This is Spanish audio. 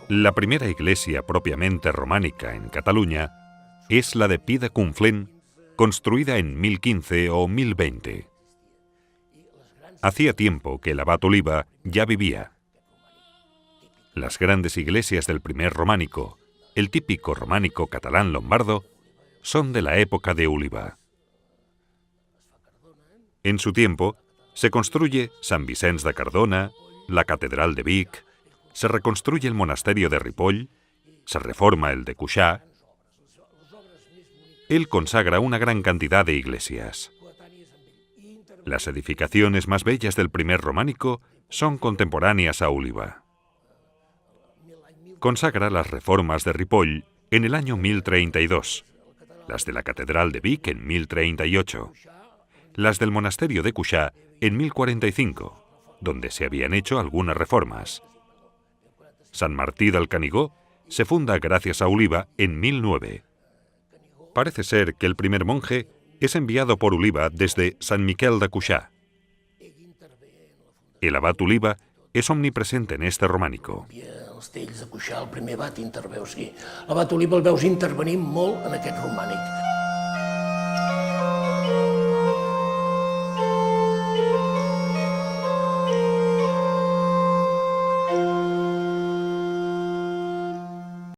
La primera iglesia propiamente románica en Cataluña es la de Pi de Conflent, construida en 1015 o 1020. Hacía tiempo que el abad Oliba ya vivía. Las grandes iglesias del primer románico, el típico románico catalán lombardo, son de la época de Oliba. En su tiempo, se construye Sant Vicenç de Cardona, la Catedral de Vic, se reconstruye el monasterio de Ripoll, se reforma el de Cuixà. Él consagra una gran cantidad de iglesias. Las edificaciones más bellas del primer románico son contemporáneas a Oliba. Consagra las reformas de Ripoll en el año 1032, las de la Catedral de Vic en 1038, las del monasterio de Cuixà en 1045, donde se habían hecho algunas reformas. Sant Martí del Canigó se funda gracias a Oliba en 1009. Parece ser que el primer monje es enviado por Oliba desde Sant Miquel de Cuixà. El abad Oliba és omnipresente en este románico. Els tells de Cuixà, el primer abat interveu, sí. L'abat Oliba el veus intervenir molt en aquest romànic.